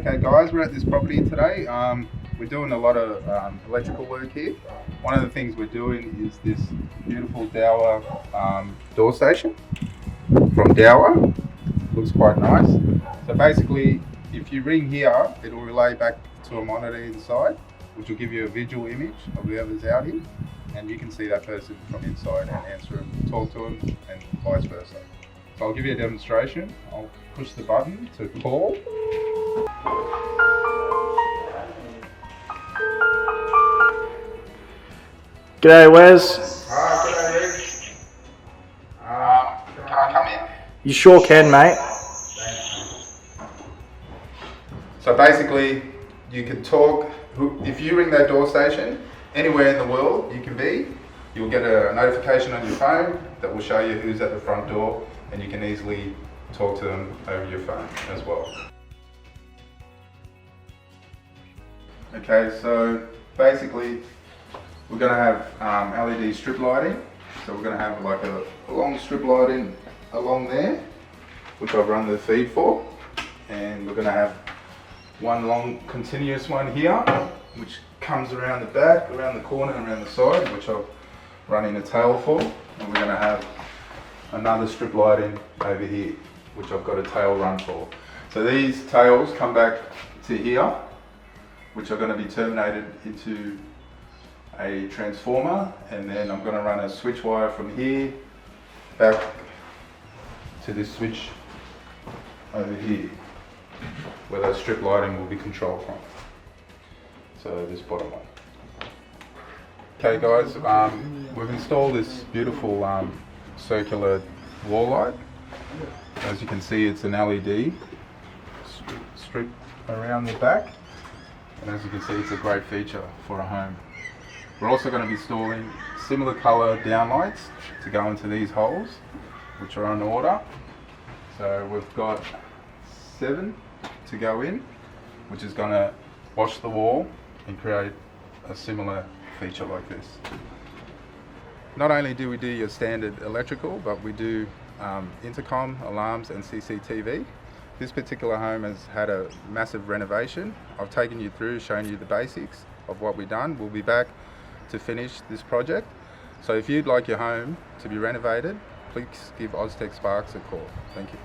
Okay guys, we're at this property today. We're doing a lot of electrical work here. One of the things we're doing is this beautiful Dahua door station from Dahua. Looks quite nice. So basically, if you ring here, it will relay back to a monitor inside, which will give you a visual image of whoever's out here, and you can see that person from inside and answer them, talk to them, and vice versa. So I'll give you a demonstration. I'll push the button to call. G'day Wes. Hi, g'day Rick. Can I come in? You sure can, mate. So basically, you can talk, if you ring that door station, anywhere in the world you can be, you'll get a notification on your phone that will show you who's at the front door, and you can easily talk to them over your phone as well. Okay, so basically we're going to have LED strip lighting. So we're going to have like a long strip lighting along there, which I've run the feed for, and we're going to have one long continuous one here, which comes around the back, around the corner, and around the side, which I've run in a tail for, and we're going to have another strip lighting over here, which I've got a tail run for. So these tails come back to here, which are going to be terminated into a transformer, and then I'm going to run a switch wire from here back to this switch over here, where those strip lighting will be controlled from. So this bottom one. Okay guys, we've installed this beautiful circular wall light. As you can see, it's an LED strip around the back, and as you can see, it's a great feature for a home. We're also going to be installing similar colour downlights to go into these holes, which are on order. So we've got 7 to go in, which is going to wash the wall and create a similar feature like this. Not only do we do your standard electrical, but we do intercom, alarms and CCTV. This particular home has had a massive renovation. I've taken you through, shown you the basics of what we've done. We'll be back to finish this project. So if you'd like your home to be renovated, please give Oztech Sparks a call. Thank you.